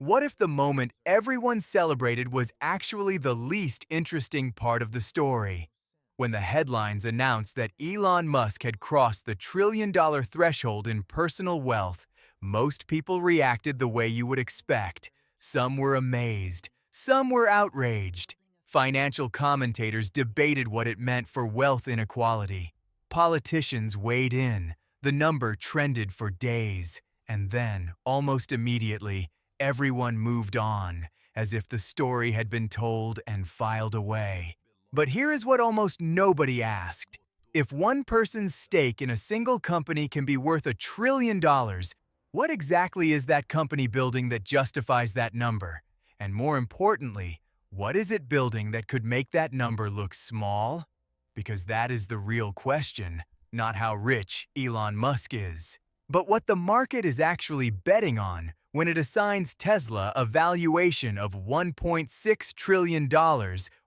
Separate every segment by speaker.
Speaker 1: What if the moment everyone celebrated was actually the least interesting part of the story? When the headlines announced that Elon Musk had crossed the trillion-dollar threshold in personal wealth, most people reacted the way you would expect. Some were amazed, some were outraged. Financial commentators debated what it meant for wealth inequality. Politicians weighed in. The number trended for days, and then, almost immediately, everyone moved on, as if the story had been told and filed away. But here is what almost nobody asked. If one person's stake in a single company can be worth $1 trillion, what exactly is that company building that justifies that number? And more importantly, what is it building that could make that number look small? Because that is the real question, not how rich Elon Musk is, but what the market is actually betting on when it assigns Tesla a valuation of $1.6 trillion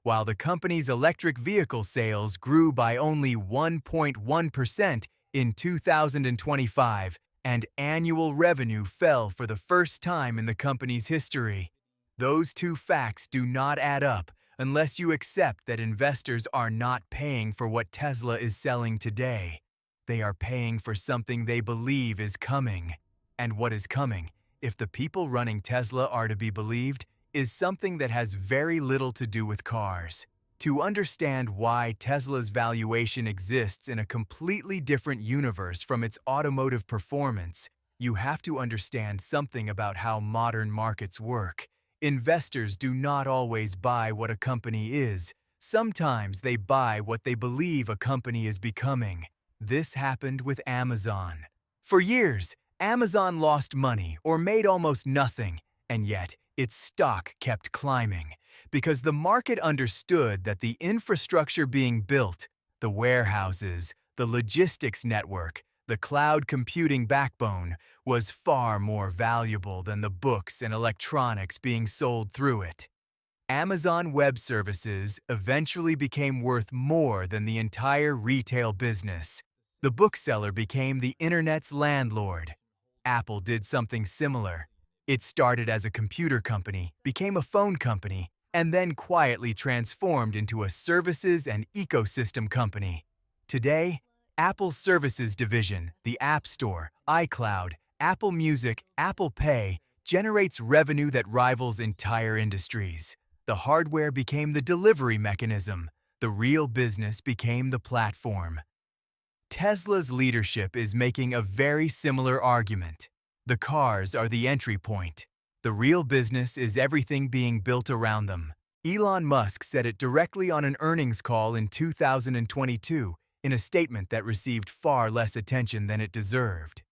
Speaker 1: while the company's electric vehicle sales grew by only 1.1% in 2025 and annual revenue fell for the first time in the company's history. Those two facts do not add up unless you accept that investors are not paying for what Tesla is selling today. They are paying for something they believe is coming. And what is coming, if the people running Tesla are to be believed, is something that has very little to do with cars. To understand why Tesla's valuation exists in a completely different universe from its automotive performance, you have to understand something about how modern markets work. Investors do not always buy what a company is. Sometimes they buy what they believe a company is becoming. This happened with Amazon. For years, Amazon lost money or made almost nothing, and yet its stock kept climbing because the market understood that the infrastructure being built, the warehouses, the logistics network, the cloud computing backbone, was far more valuable than the books and electronics being sold through it. Amazon Web Services eventually became worth more than the entire retail business. The bookseller became the internet's landlord. Apple did something similar. It started as a computer company, became a phone company, and then quietly transformed into a services and ecosystem company. Today, Apple's services division, the App Store, iCloud, Apple Music, Apple Pay, generates revenue that rivals entire industries. The hardware became the delivery mechanism. The real business became the platform. Tesla's leadership is making a very similar argument. The cars are the entry point. The real business is everything being built around them. Elon Musk said it directly on an earnings call in 2022 in a statement that received far less attention than it deserved.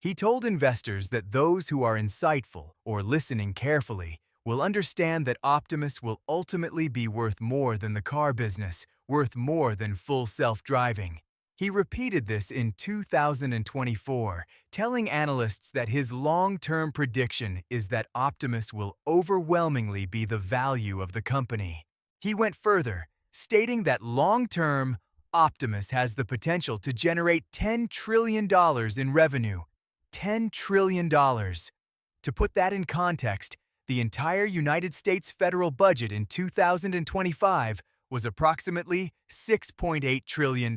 Speaker 1: He told investors that those who are insightful or listening carefully will understand that Optimus will ultimately be worth more than the car business, worth more than full self-driving. He repeated this in 2024, telling analysts that his long-term prediction is that Optimus will overwhelmingly be the value of the company. He went further, stating that long-term, Optimus has the potential to generate $10 trillion in revenue. $10 trillion. To put that in context, the entire United States federal budget in 2025 was approximately $6.8 trillion.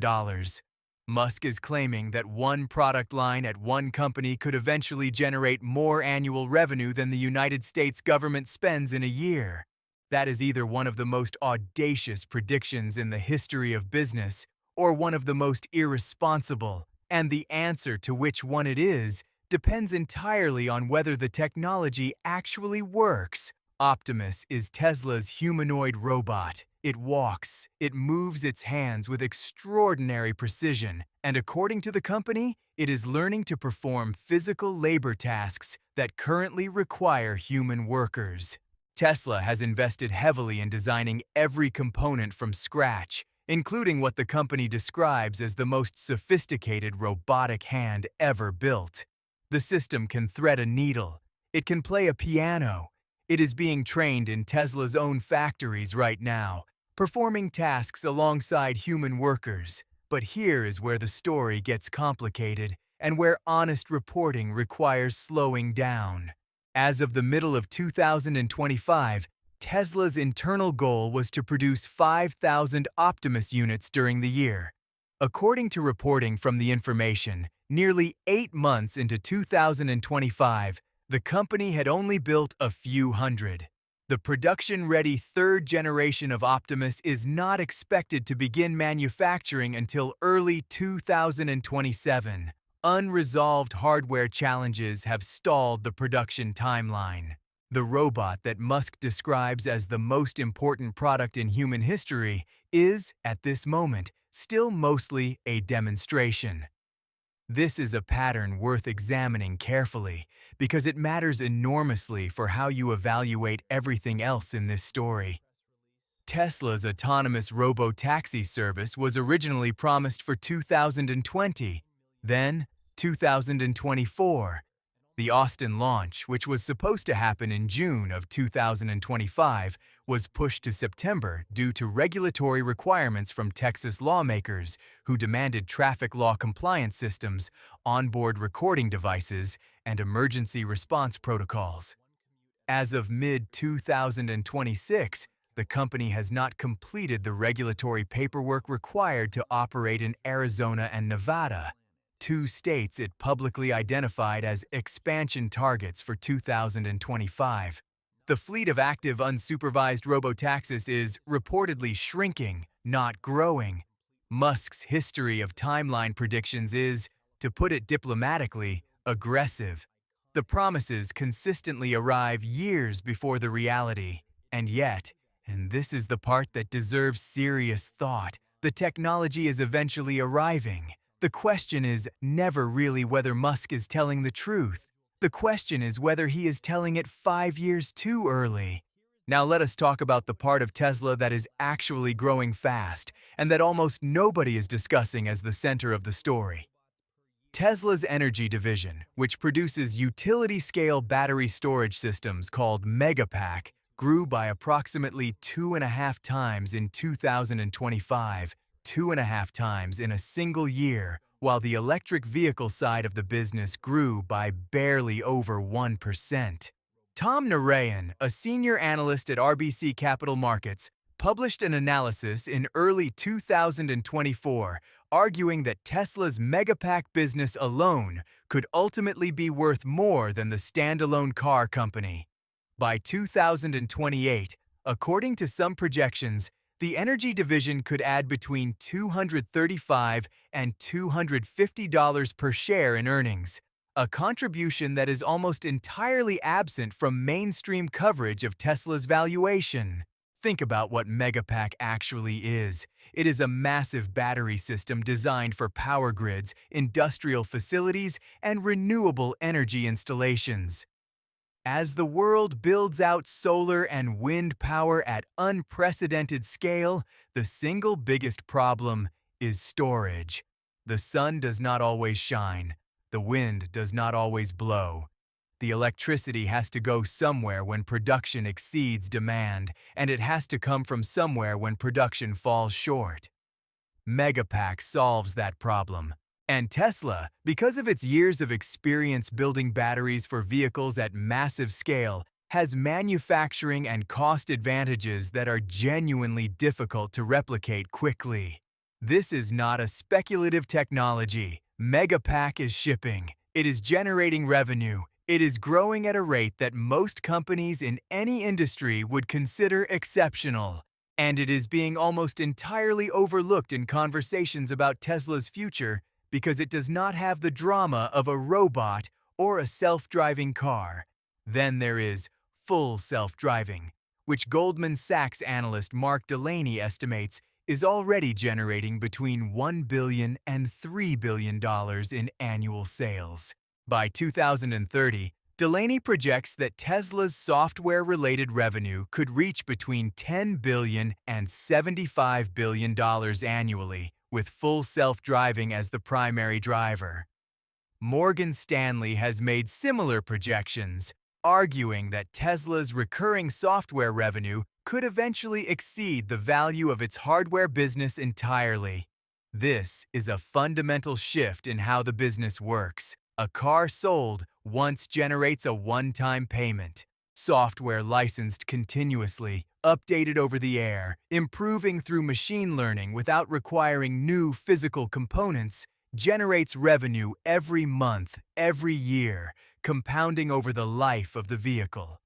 Speaker 1: Musk is claiming that one product line at one company could eventually generate more annual revenue than the United States government spends in a year. That is either one of the most audacious predictions in the history of business or one of the most irresponsible, and the answer to which one it is depends entirely on whether the technology actually works. Optimus is Tesla's humanoid robot. It walks, it moves its hands with extraordinary precision, and according to the company, it is learning to perform physical labor tasks that currently require human workers. Tesla has invested heavily in designing every component from scratch, including what the company describes as the most sophisticated robotic hand ever built. The system can thread a needle. It can play a piano. It is being trained in Tesla's own factories right now, performing tasks alongside human workers. But here is where the story gets complicated and where honest reporting requires slowing down. As of the middle of 2025, Tesla's internal goal was to produce 5,000 Optimus units during the year. According to reporting from The Information, nearly 8 months into 2025, the company had only built a few hundred. The production-ready third generation of Optimus is not expected to begin manufacturing until early 2027. Unresolved hardware challenges have stalled the production timeline. The robot that Musk describes as the most important product in human history is, at this moment, still mostly a demonstration. This is a pattern worth examining carefully because it matters enormously for how you evaluate everything else in this story. Tesla's autonomous robo-taxi service was originally promised for 2020, then 2024. The Austin launch, which was supposed to happen in June of 2025, was pushed to September due to regulatory requirements from Texas lawmakers who demanded traffic law compliance systems, onboard recording devices, and emergency response protocols. As of mid-2026, the company has not completed the regulatory paperwork required to operate in Arizona and Nevada, two states it publicly identified as expansion targets for 2025. The fleet of active unsupervised robotaxis is reportedly shrinking, not growing. Musk's history of timeline predictions is, to put it diplomatically, aggressive. The promises consistently arrive years before the reality, and yet, and this is the part that deserves serious thought, the technology is eventually arriving. The question is never really whether Musk is telling the truth. The question is whether he is telling it 5 years too early. Now let us talk about the part of Tesla that is actually growing fast and that almost nobody is discussing as the center of the story. Tesla's energy division, which produces utility-scale battery storage systems called Megapack, grew by approximately 2.5 times in 2025, 2.5 times in a single year, while the electric vehicle side of the business grew by barely over 1%. Tom Narayan, a senior analyst at RBC Capital Markets, published an analysis in early 2024 arguing that Tesla's Megapack business alone could ultimately be worth more than the standalone car company. By 2028, according to some projections, the energy division could add between $235 and $250 per share in earnings, a contribution that is almost entirely absent from mainstream coverage of Tesla's valuation. Think about what Megapack actually is. It is a massive battery system designed for power grids, industrial facilities, and renewable energy installations. As the world builds out solar and wind power at unprecedented scale, the single biggest problem is storage. The sun does not always shine. The wind does not always blow. The electricity has to go somewhere when production exceeds demand, and it has to come from somewhere when production falls short. Megapack solves that problem. And Tesla, because of its years of experience building batteries for vehicles at massive scale, has manufacturing and cost advantages that are genuinely difficult to replicate quickly. This is not a speculative technology. Megapack is shipping. It is generating revenue. It is growing at a rate that most companies in any industry would consider exceptional. And it is being almost entirely overlooked in conversations about Tesla's future because it does not have the drama of a robot or a self-driving car. Then there is full self-driving, which Goldman Sachs analyst Mark Delaney estimates is already generating between $1 billion and $3 billion in annual sales. By 2030, Delaney projects that Tesla's software-related revenue could reach between $10 billion and $75 billion annually, with full self-driving as the primary driver. Morgan Stanley has made similar projections, arguing that Tesla's recurring software revenue could eventually exceed the value of its hardware business entirely. This is a fundamental shift in how the business works. A car sold once generates a one-time payment. Software licensed continuously, updated over the air, improving through machine learning without requiring new physical components, generates revenue every month, every year, compounding over the life of the vehicle.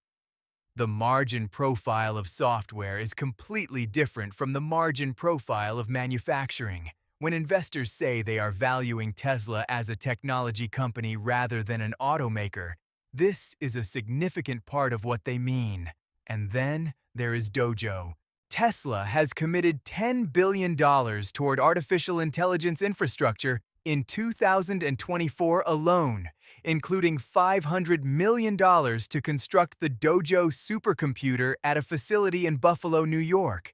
Speaker 1: The margin profile of software is completely different from the margin profile of manufacturing. When investors say they are valuing Tesla as a technology company rather than an automaker, this is a significant part of what they mean. And then there is Dojo. Tesla has committed $10 billion toward artificial intelligence infrastructure in 2024 alone, including $500 million to construct the Dojo supercomputer at a facility in Buffalo, New York.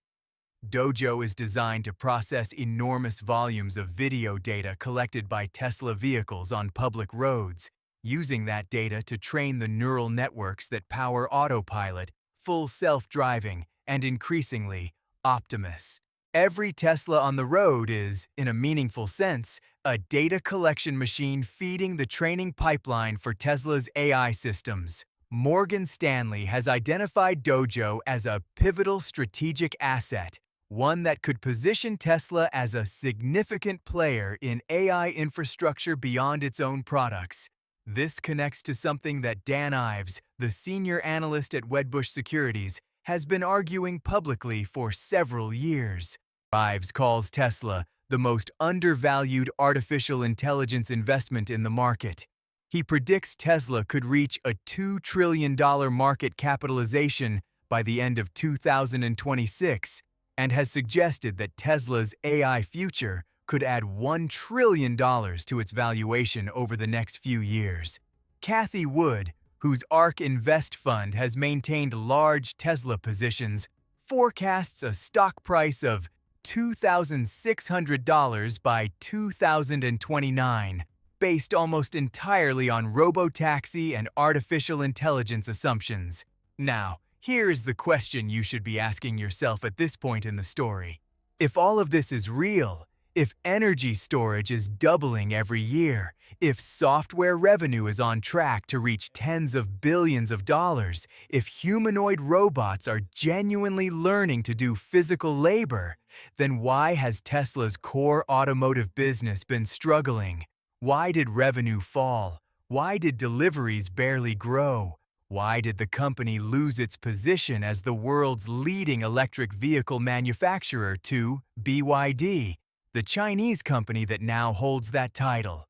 Speaker 1: Dojo is designed to process enormous volumes of video data collected by Tesla vehicles on public roads, using that data to train the neural networks that power autopilot, full self-driving, and increasingly, Optimus. Every Tesla on the road is, in a meaningful sense, a data collection machine feeding the training pipeline for Tesla's AI systems. Morgan Stanley has identified Dojo as a pivotal strategic asset, one that could position Tesla as a significant player in AI infrastructure beyond its own products. This connects to something that Dan Ives, the senior analyst at Wedbush Securities, has been arguing publicly for several years. Ives calls Tesla the most undervalued artificial intelligence investment in the market. He predicts Tesla could reach a $2 trillion market capitalization by the end of 2026, and has suggested that Tesla's AI future could add $1 trillion to its valuation over the next few years. Cathie Wood, whose ARK Invest fund has maintained large Tesla positions, forecasts a stock price of $2,600 by 2029, based almost entirely on robotaxi and artificial intelligence assumptions. Now, here is the question you should be asking yourself at this point in the story. If all of this is real, if energy storage is doubling every year, if software revenue is on track to reach tens of billions of dollars, if humanoid robots are genuinely learning to do physical labor, then why has Tesla's core automotive business been struggling? Why did revenue fall? Why did deliveries barely grow? Why did the company lose its position as the world's leading electric vehicle manufacturer to BYD, the Chinese company that now holds that title?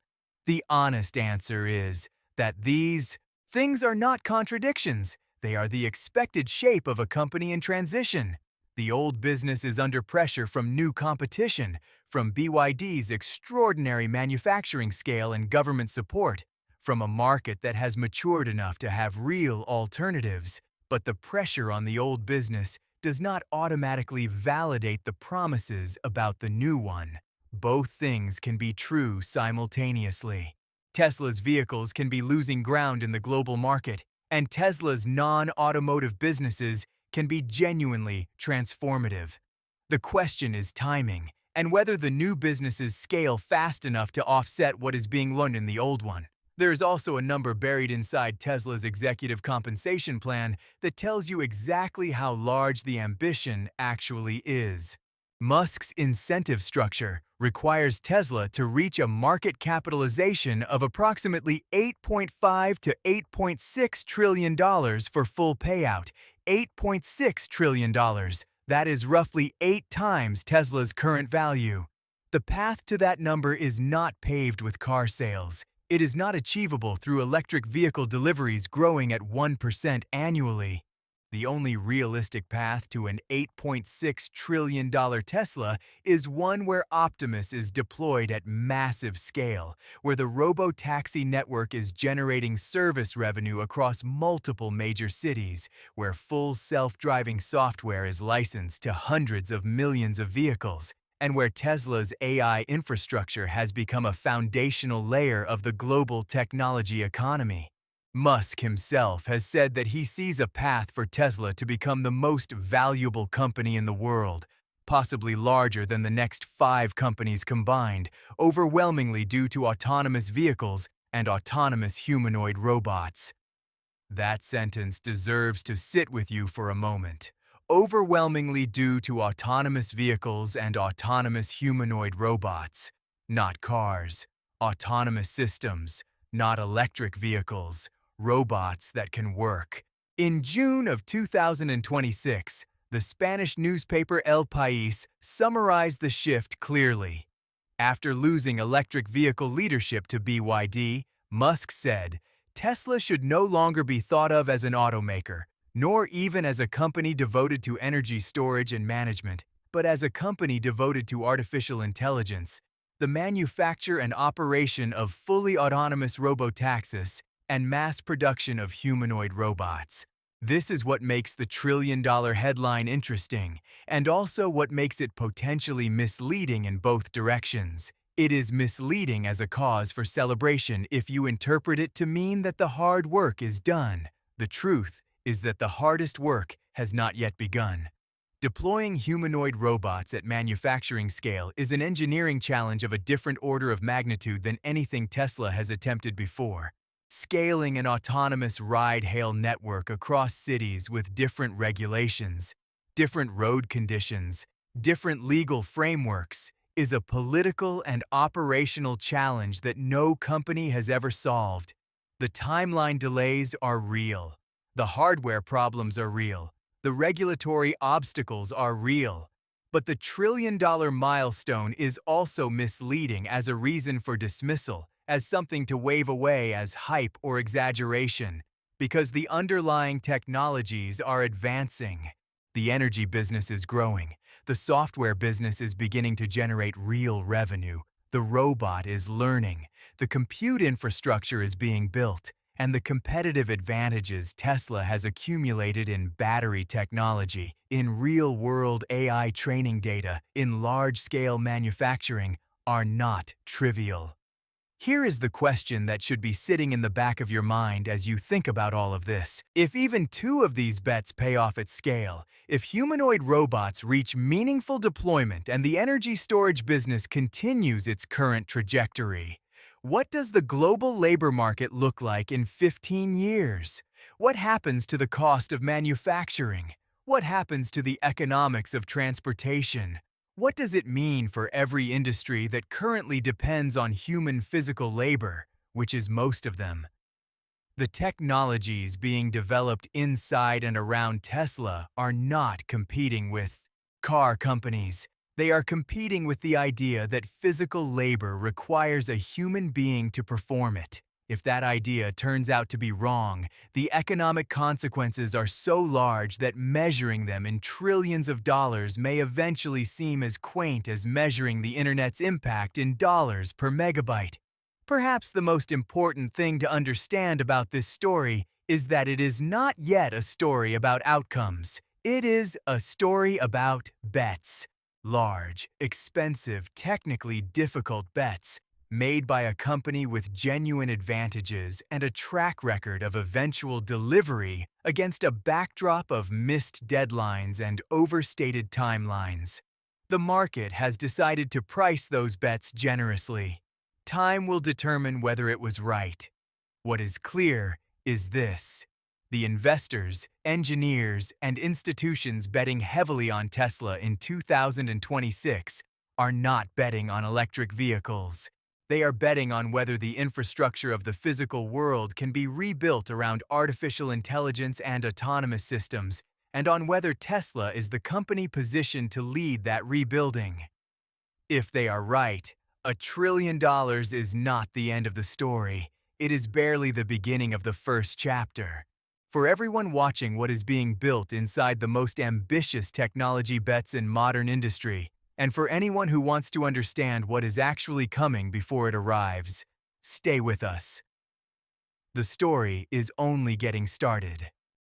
Speaker 1: The honest answer is that these things are not contradictions. They are the expected shape of a company in transition. The old business is under pressure from new competition, from BYD's extraordinary manufacturing scale and government support, from a market that has matured enough to have real alternatives. But the pressure on the old business does not automatically validate the promises about the new one. Both things can be true simultaneously. Tesla's vehicles can be losing ground in the global market, and Tesla's non-automotive businesses can be genuinely transformative. The question is timing, and whether the new businesses scale fast enough to offset what is being learned in the old one. There is also a number buried inside Tesla's executive compensation plan that tells you exactly how large the ambition actually is. Musk's incentive structure requires Tesla to reach a market capitalization of approximately $8.5 to $8.6 trillion for full payout. $8.6 trillion. That is roughly 8 times Tesla's current value. The path to that number is not paved with car sales. It is not achievable through electric vehicle deliveries growing at 1% annually. The only realistic path to an $8.6 trillion Tesla is one where Optimus is deployed at massive scale, where the robo-taxi network is generating service revenue across multiple major cities, where full self-driving software is licensed to hundreds of millions of vehicles, and where Tesla's AI infrastructure has become a foundational layer of the global technology economy. Musk himself has said that he sees a path for Tesla to become the most valuable company in the world, possibly larger than the next 5 companies combined, overwhelmingly due to autonomous vehicles and autonomous humanoid robots. That sentence deserves to sit with you for a moment. Overwhelmingly due to autonomous vehicles and autonomous humanoid robots, not cars, autonomous systems, not electric vehicles, robots that can work. In June of 2026, the Spanish newspaper El País summarized the shift clearly. After losing electric vehicle leadership to BYD, Musk said, Tesla should no longer be thought of as an automaker, nor even as a company devoted to energy storage and management, but as a company devoted to artificial intelligence, the manufacture and operation of fully autonomous robotaxis, and mass production of humanoid robots. This is what makes the trillion-dollar headline interesting, and also what makes it potentially misleading in both directions. It is misleading as a cause for celebration if you interpret it to mean that the hard work is done. The truth is that the hardest work has not yet begun. Deploying humanoid robots at manufacturing scale is an engineering challenge of a different order of magnitude than anything Tesla has attempted before. Scaling an autonomous ride-hail network across cities with different regulations, different road conditions, different legal frameworks is a political and operational challenge that no company has ever solved. The timeline delays are real. The hardware problems are real. The regulatory obstacles are real. But the trillion-dollar milestone is also misleading as a reason for dismissal, as something to wave away as hype or exaggeration, because the underlying technologies are advancing. The energy business is growing. The software business is beginning to generate real revenue. The robot is learning. The compute infrastructure is being built. And the competitive advantages Tesla has accumulated in battery technology, in real-world AI training data, in large-scale manufacturing are not trivial. Here is the question that should be sitting in the back of your mind as you think about all of this. If even two of these bets pay off at scale, if humanoid robots reach meaningful deployment and the energy storage business continues its current trajectory, what does the global labor market look like in 15 years? What happens to the cost of manufacturing? What happens to the economics of transportation? What does it mean for every industry that currently depends on human physical labor, which is most of them? The technologies being developed inside and around Tesla are not competing with car companies. They are competing with the idea that physical labor requires a human being to perform it. If that idea turns out to be wrong, the economic consequences are so large that measuring them in trillions of dollars may eventually seem as quaint as measuring the internet's impact in dollars per megabyte. Perhaps the most important thing to understand about this story is that it is not yet a story about outcomes. It is a story about bets. Large, expensive, technically difficult bets made by a company with genuine advantages and a track record of eventual delivery against a backdrop of missed deadlines and overstated timelines. The market has decided to price those bets generously. Time will determine whether it was right. What is clear is this. The investors, engineers, and institutions betting heavily on Tesla in 2026 are not betting on electric vehicles. They are betting on whether the infrastructure of the physical world can be rebuilt around artificial intelligence and autonomous systems, and on whether Tesla is the company positioned to lead that rebuilding. If they are right, $1 trillion is not the end of the story. It is barely the beginning of the first chapter. For everyone watching what is being built inside the most ambitious technology bets in modern industry, and for anyone who wants to understand what is actually coming before it arrives, stay with us. The story is only getting started.